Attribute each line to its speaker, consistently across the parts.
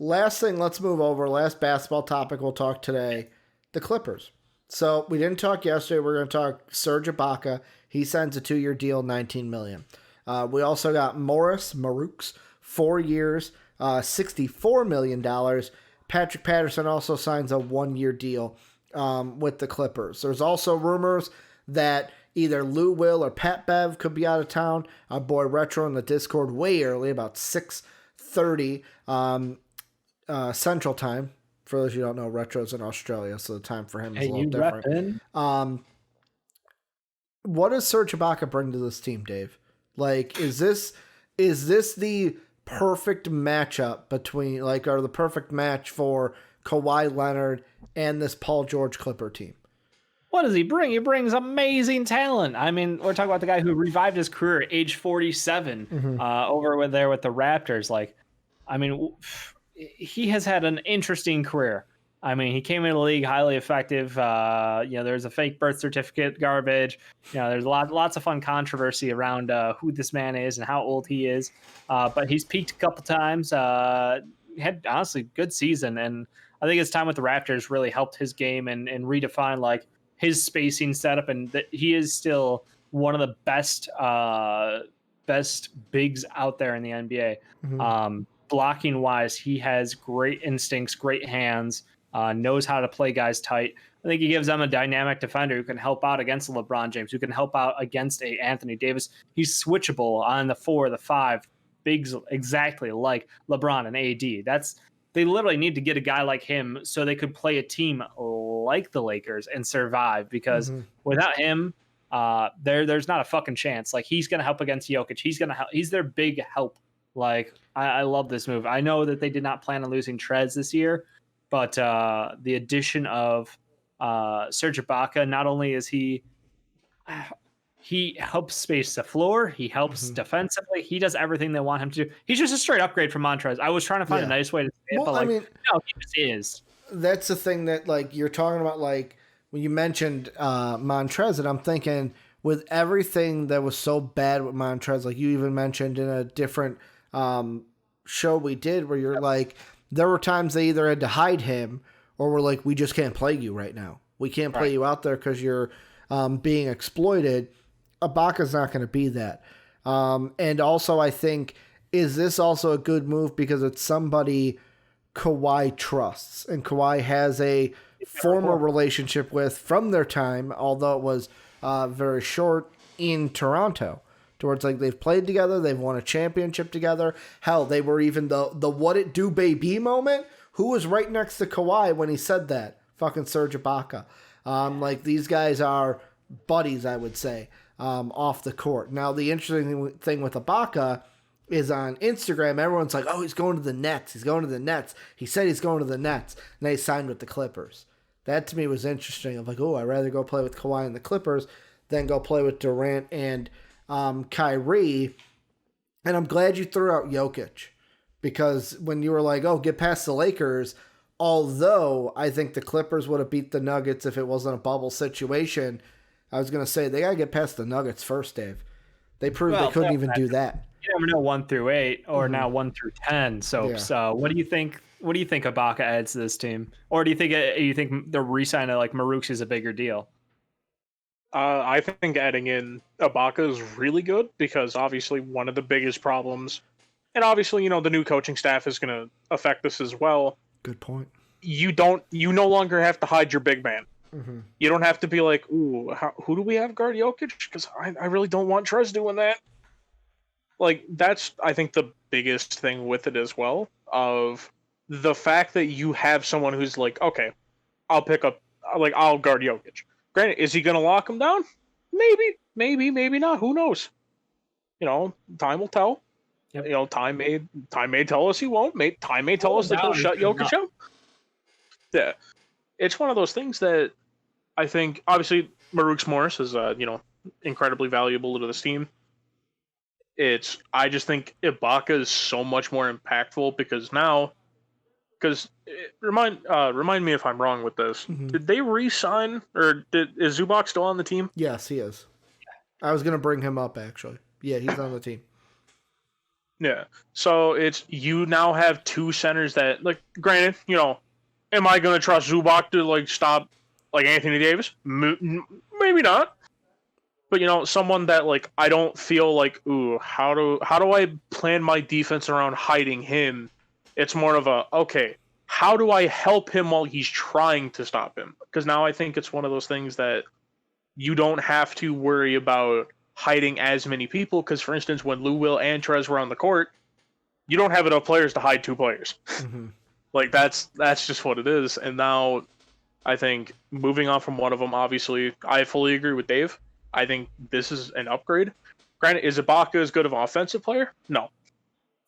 Speaker 1: Last thing, let's move over. Last basketball topic we'll talk today, the Clippers. So we didn't talk yesterday. We're going to talk Serge Ibaka. He signs a 2-year deal, $19 million. We also got Marukes, 4 years, $64 million. Patrick Patterson also signs a 1-year deal with the Clippers. There's also rumors that either Lou Will or Pat Bev could be out of town. Our boy Retro in the Discord way early, about 6:30 Central Time. For those of you who don't know, Retro's in Australia, so the time for him is a little different. What does Serge Ibaka bring to this team, Dave? Like, is this the perfect matchup between, like, or the perfect match for Kawhi Leonard and this Paul George Clipper team?
Speaker 2: What does he bring? He brings amazing talent. I mean, we're talking about the guy who revived his career at age 47 over there with the Raptors. Like, I mean, he has had an interesting career. I mean, he came into the league highly effective. There's a fake birth certificate garbage. There's lots of fun controversy around who this man is and how old he is. But he's peaked a couple times. Had honestly good season, and I think his time with the Raptors really helped his game and redefine like his spacing setup, and that he is still one of the best bigs out there in the NBA. Blocking wise, he has great instincts, great hands, knows how to play guys tight. I think he gives them a dynamic defender who can help out against LeBron James, who can help out against a Anthony Davis. He's switchable on the 4, the 5, bigs exactly like LeBron and AD. They literally need to get a guy like him so they could play a team like the Lakers and survive, because without him, there's not a fucking chance. Like, he's going to help against Jokic. He's their big help. Like, I love this move. I know that they did not plan on losing Trez this year, but the addition of Serge Ibaka, not only is he helps space the floor, he helps defensively, he does everything they want him to do. He's just a straight upgrade from Montrez. I was trying to find a nice way to say it, but like, no, he just is.
Speaker 1: That's the thing that, like, you're talking about, like, when you mentioned Montrez, and I'm thinking with everything that was so bad with Montrez, like you even mentioned in a different show we did, where you're like, there were times they either had to hide him or were like, we just can't play you right now. We can't play you out there because you're being exploited. Ibaka's not going to be that. And also, I think, is this also a good move because it's somebody Kawhi trusts, and Kawhi has a former relationship with from their time, although it was very short, in Toronto. Towards, like, they've played together, they've won a championship together. Hell, they were even the what it do baby moment. Who was right next to Kawhi when he said that? Fucking Serge Ibaka. Like, these guys are buddies, I would say, off the court. Now, the interesting thing with Ibaka is on Instagram, everyone's like, oh, he's going to the Nets. He's going to the Nets. He said he's going to the Nets. And they signed with the Clippers. That, to me, was interesting. I'm like, oh, I'd rather go play with Kawhi and the Clippers than go play with Durant and Kyrie. And I'm glad you threw out Jokic, because when you were like, oh, get past the Lakers, although I think the Clippers would have beat the Nuggets if it wasn't a bubble situation, I was going to say they got to get past the Nuggets first, Dave. They proved they couldn't even do that.
Speaker 2: You never know, 1 through 8 or now 1 through 10. So what do you think? What do you think Ibaka adds to this team? Or do you think the re-sign of like Marukes is a bigger deal?
Speaker 3: I think adding in Ibaka is really good, because obviously one of the biggest problems, and obviously, the new coaching staff is going to affect this as well.
Speaker 1: Good point.
Speaker 3: You no longer have to hide your big man. You don't have to be like, ooh, who do we have guard Jokic? Because I really don't want Trez doing that. Like, that's, I think, the biggest thing with it as well, of the fact that you have someone who's like, okay, I'll guard Jokic. Granted, is he going to lock him down? Maybe not. Who knows? Time will tell. Yep. Time may tell us he won't. Time may tell us that he'll shut Jokic out. Yeah. It's one of those things that I think, obviously, Marukes Morris is, incredibly valuable to this team. I just think Ibaka is so much more impactful, because remind me if I'm wrong with this. Did they re-sign, or is Zubac still on the team?
Speaker 1: Yes, he is. I was going to bring him up, actually. Yeah, he's on the team.
Speaker 3: Yeah. So it's you now have two centers that, like, granted, am I going to trust Zubac to like stop like Anthony Davis? Maybe not. But someone that like I don't feel like, ooh, how do I plan my defense around hiding him? It's more of a, okay, how do I help him while he's trying to stop him? Because now I think it's one of those things that you don't have to worry about hiding as many people. Because for instance, when Lou Will and Trez were on the court, you don't have enough players to hide two players.
Speaker 1: Mm-hmm.
Speaker 3: Like that's just what it is. And now I think moving on from one of them, obviously, I fully agree with Dave. I think this is an upgrade. Granted, is Ibaka as good of an offensive player? No.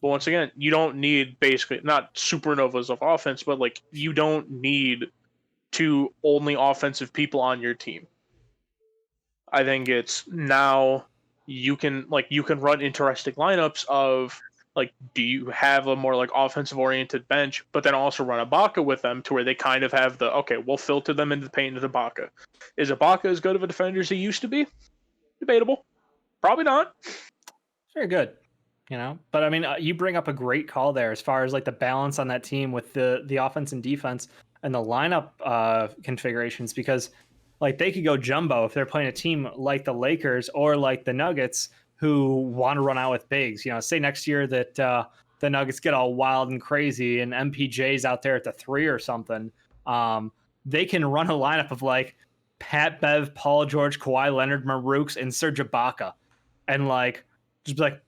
Speaker 3: But once again, you don't need basically not supernovas of offense, but like you don't need two only offensive people on your team. I think it's now you can run interesting lineups of like, do you have a more like offensive oriented bench, but then also run Ibaka with them to where they kind of have the, okay, we'll filter them into the paint into Ibaka. Is Ibaka as good of a defender as he used to be? Debatable. Probably not.
Speaker 2: Very good. But I mean, you bring up a great call there as far as like the balance on that team with the offense and defense and the lineup configurations, because like they could go jumbo if they're playing a team like the Lakers or like the Nuggets who want to run out with bigs. Say next year that the Nuggets get all wild and crazy and MPJ's out there at the 3 or something. They can run a lineup of like Pat Bev, Paul George, Kawhi Leonard, Marooks, and Serge Ibaka, and like just be like,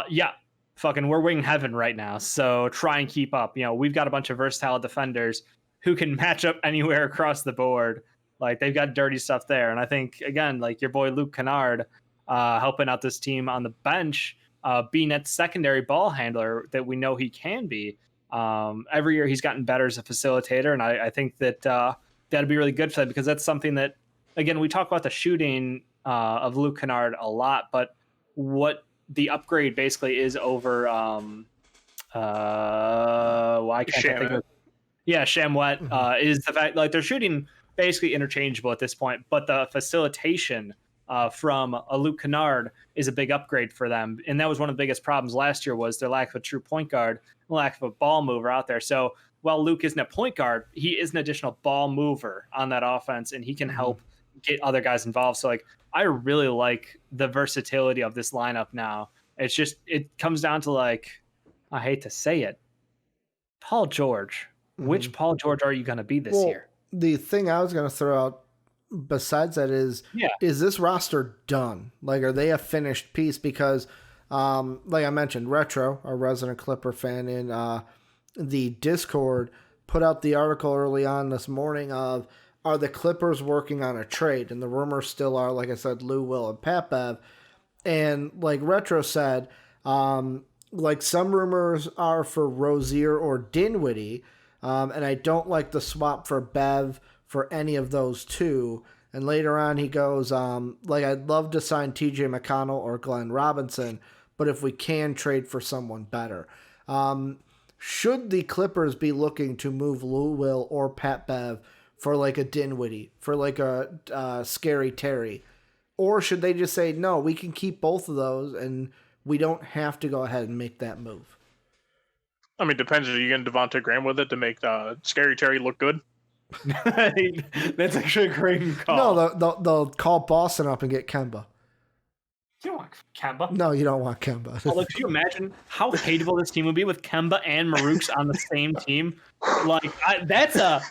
Speaker 2: yeah, fucking, we're wing heaven right now. So try and keep up. We've got a bunch of versatile defenders who can match up anywhere across the board. Like they've got dirty stuff there. And I think, again, like your boy Luke Kennard helping out this team on the bench, being that secondary ball handler that we know he can be. Every year he's gotten better as a facilitator. And I think that that'd be really good for them, because that's something that, again, we talk about the shooting of Luke Kennard a lot, but what the upgrade basically is over why can't I think of Shamwet is the fact like they're shooting basically interchangeable at this point, but the facilitation from a Luke Kennard is a big upgrade for them. And that was one of the biggest problems last year, was their lack of a true point guard, lack of a ball mover out there. So while Luke isn't a point guard, he is an additional ball mover on that offense, and he can help get other guys involved. So like I really like the versatility of this lineup now. It's just, it comes down to like, I hate to say it, Paul George. Which Paul George are you going to be this year?
Speaker 1: The thing I was going to throw out besides that is this roster done? Like, are they a finished piece? Because, like I mentioned, Retro, our resident Clipper fan in the Discord, put out the article early on this morning of, are the Clippers working on a trade? And the rumors still are, like I said, Lou Will and Pat Bev. And like Retro said, like some rumors are for Rozier or Dinwiddie. And I don't like the swap for Bev for any of those two. And later on he goes, like, I'd love to sign TJ McConnell or Glenn Robinson, but if we can trade for someone better. Should the Clippers be looking to move Lou Will or Pat Bev for like a Dinwiddie, for like a Scary Terry? Or should they just say, no, we can keep both of those and we don't have to go ahead and make that move?
Speaker 3: I mean, depends. Are you getting Devontae Graham with it to make Scary Terry look good?
Speaker 2: That's actually a great call.
Speaker 1: No, they'll call Boston up and get Kemba.
Speaker 2: You don't want Kemba.
Speaker 1: No, you don't want Kemba.
Speaker 2: Although, could you imagine how hateable this team would be with Kemba and Marooks on the same team? Like, that's a...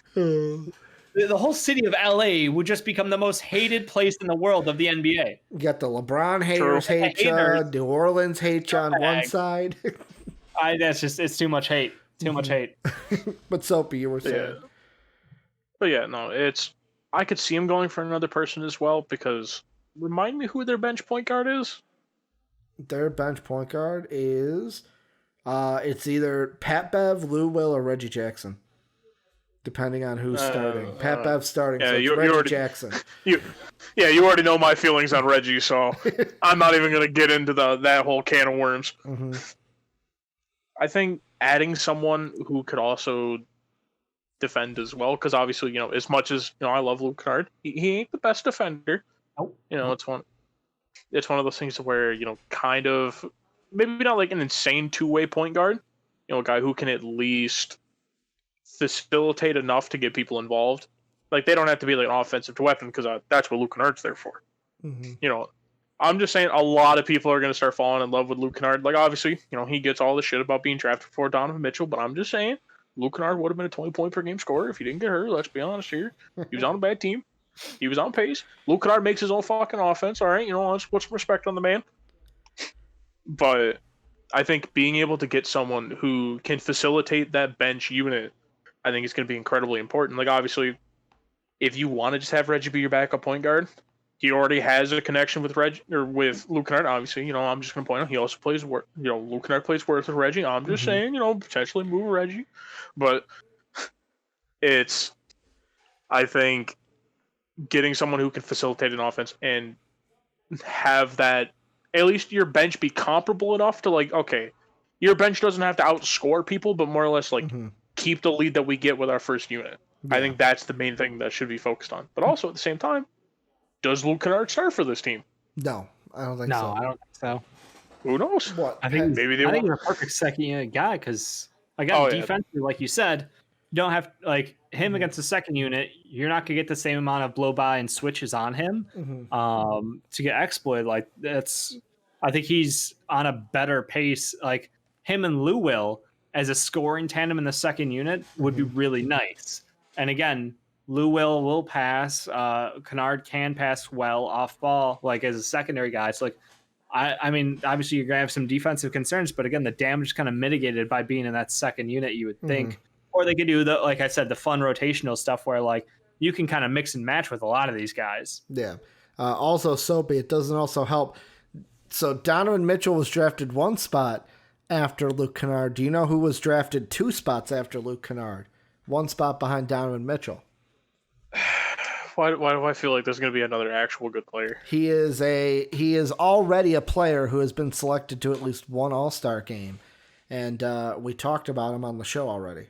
Speaker 2: The whole city of LA would just become the most hated place in the world of the NBA.
Speaker 1: You got the LeBron haters hate you, New Orleans hate you on one side.
Speaker 2: It's too much hate. Too much hate.
Speaker 1: But Soapy, you were saying.
Speaker 3: Yeah. But yeah, no, I could see him going for another person as well, because remind me who their bench point guard is?
Speaker 1: Their bench point guard is it's either Pat Bev, Lou Will, or Reggie Jackson. Depending on who's starting. Pat Bev's starting, so it's Reggie Jackson.
Speaker 3: You already know my feelings on Reggie, so I'm not even going to get into that whole can of worms.
Speaker 1: Mm-hmm.
Speaker 3: I think adding someone who could also defend as well, because obviously, as much as I love Luke Kennard, he ain't the best defender.
Speaker 2: Nope.
Speaker 3: It's one of those things where kind of maybe not like an insane two-way point guard, a guy who can at least facilitate enough to get people involved. Like, they don't have to be like an offensive weapon, because that's what Luke Kennard's there for. Mm-hmm. I'm just saying a lot of people are going to start falling in love with Luke Kennard. Like, obviously, he gets all the shit about being drafted before Donovan Mitchell, but I'm just saying Luke Kennard would have been a 20-point-per-game scorer if he didn't get hurt. Let's be honest here. He was on a bad team. He was on pace. Luke Kennard makes his own fucking offense. All right, let's put some respect on the man. But I think being able to get someone who can facilitate that bench unit, I think is going to be incredibly important. Like, obviously, if you want to just have Reggie be your backup point guard, he already has a connection with with Luke Kennard. Obviously, I'm just going to point out he also plays Luke Kennard plays with Reggie. I'm just saying, potentially move Reggie, but I think getting someone who can facilitate an offense and have that, at least your bench be comparable enough to, like, okay, your bench doesn't have to outscore people, but more or less like keep the lead that we get with our first unit. Yeah. I think that's the main thing that should be focused on. But also at the same time, does Luke Kennard start for this team?
Speaker 1: No, I don't think so.
Speaker 2: No, I don't think so.
Speaker 3: Who knows?
Speaker 1: What?
Speaker 2: I think
Speaker 3: maybe
Speaker 2: I think you're a perfect second unit guy, because defensively, like you said, you don't have like him against the second unit. You're not gonna get the same amount of blow by and switches on him to get exploited. Like, I think he's on a better pace. Like, him and Lou Will as a scoring tandem in the second unit would be really nice. And again, Lou will pass. Kennard can pass well off ball, like as a secondary guy. So, like, I mean, obviously you're gonna have some defensive concerns, but again, the damage is kind of mitigated by being in that second unit, you would think. Or they could do like I said, the fun rotational stuff where like you can kind of mix and match with a lot of these guys.
Speaker 1: Yeah. Also, Soapy, it doesn't also help. So Donovan Mitchell was drafted 1 spot after Luke Kennard. Do you know who was drafted 2 spots after Luke Kennard? 1 spot behind Donovan Mitchell.
Speaker 3: Why do I feel like there's going to be another actual good player?
Speaker 1: He is already a player who has been selected to at least 1 All-Star game, and we talked about him on the show already.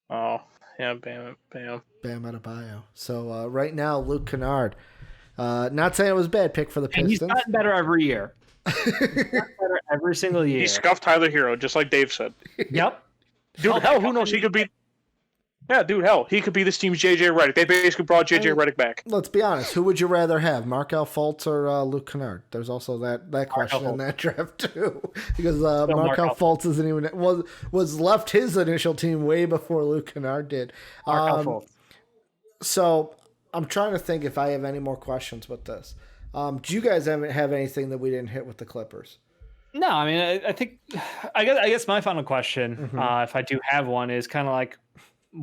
Speaker 3: Oh, yeah, Bam
Speaker 1: Adebayo. So right now, Luke Kennard. Not saying it was a bad pick for the Pistons.
Speaker 2: And he's gotten better every year. Better every single year.
Speaker 3: He scuffed Tyler Hero, just like Dave said.
Speaker 2: Yep.
Speaker 3: Dude, who knows? He could be... Yeah, dude, he could be this team's J.J. Redick. They basically brought J.J. Redick back.
Speaker 1: Let's be honest. Who would you rather have, Markelle Fultz or Luke Kennard? There's also that question in that draft, too. Because Markelle Fultz isn't even... was left his initial team way before Luke Kennard did.
Speaker 2: Markelle Fultz.
Speaker 1: So, I'm trying to think if I have any more questions with this. Do you guys have anything that we didn't hit with the Clippers?
Speaker 2: No, I mean, I guess my final question, if I do have one, is kind of like,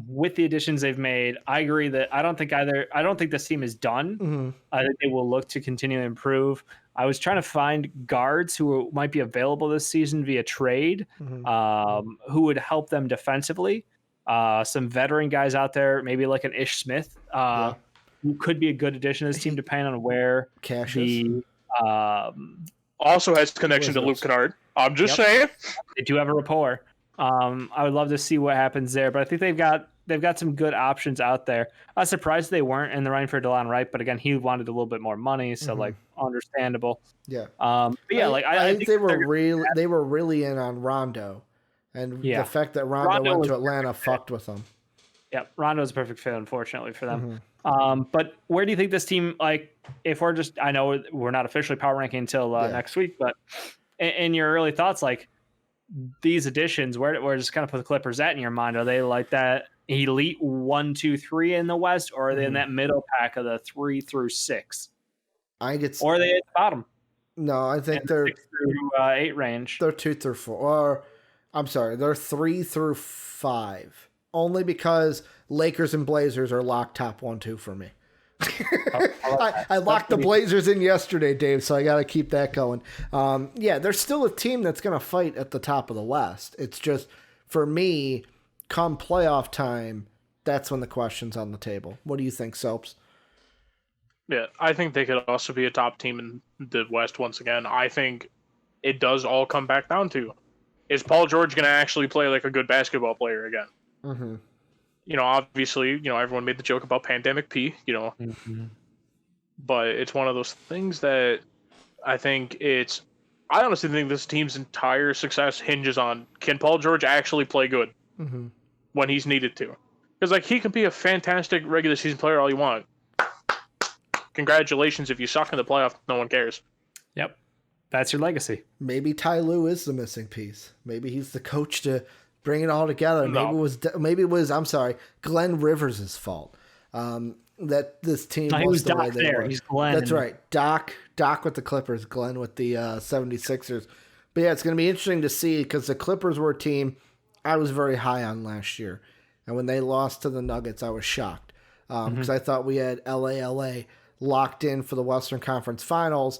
Speaker 2: with the additions they've made, I agree that I don't think this team is done. I think they will look to continue to improve. I was trying to find guards who might be available this season via trade, who would help them defensively. Some veteran guys out there, maybe like an Ish Smith, who could be a good addition to this team, depending on where
Speaker 1: Cassius
Speaker 3: also has connection to Luke Kennard. I'm just saying.
Speaker 2: They do have a rapport. I would love to see what happens there, but I think they've got some good options out there. I was surprised they weren't in the running for DeLon Wright, but again, he wanted a little bit more money, so like understandable.
Speaker 1: Yeah.
Speaker 2: But yeah, I think
Speaker 1: they were really in on Rondo, and the fact that Rondo went to Atlanta fucked with them.
Speaker 2: Yeah, Rondo's a perfect fit, unfortunately, for them. But where do you think this team, like, if we're just, I know we're not officially power ranking until next week, but in your early thoughts, like, these additions, where just kind of put the Clippers at in your mind? Are they like that elite 1, 2, 3 in the West, or are they in that middle pack of the 3 through 6?
Speaker 1: I think it's,
Speaker 2: or are they at the bottom?
Speaker 1: No, I think they're
Speaker 2: 6 through 8 range.
Speaker 1: They're 2 through 4. Or I'm sorry, they're 3 through 5. Only because Lakers and Blazers are locked top 1, 2 for me. I locked the Blazers in yesterday, Dave, so I got to keep that going. Yeah, there's still a team that's going to fight at the top of the West. It's just, for me, come playoff time, that's when the question's on the table. What do you think, Soaps?
Speaker 3: Yeah, I think they could also be a top team in the West once again. I think it does all come back down to, is Paul George going to actually play like a good basketball player again? Obviously, everyone made the joke about Pandemic P, but it's one of those things that I think it's I honestly think this team's entire success hinges on, can Paul George actually play good when he's needed to? Because like he can be a fantastic regular season player all you want. Congratulations, if you suck in the playoffs, no one cares.
Speaker 2: Yep, that's your legacy.
Speaker 1: Maybe Ty Lue is the missing piece. Maybe he's the coach to bring it all together.
Speaker 3: No.
Speaker 1: Maybe it was I'm sorry, Glenn Rivers' fault. That this team
Speaker 2: No, he was Doc there. He's Glenn.
Speaker 1: That's right. Doc with the Clippers, Glenn with the 76ers. But yeah, it's going to be interesting to see because the Clippers were a team I was very high on last year. And when they lost to the Nuggets, I was shocked because I thought we had LA locked in for the Western Conference Finals.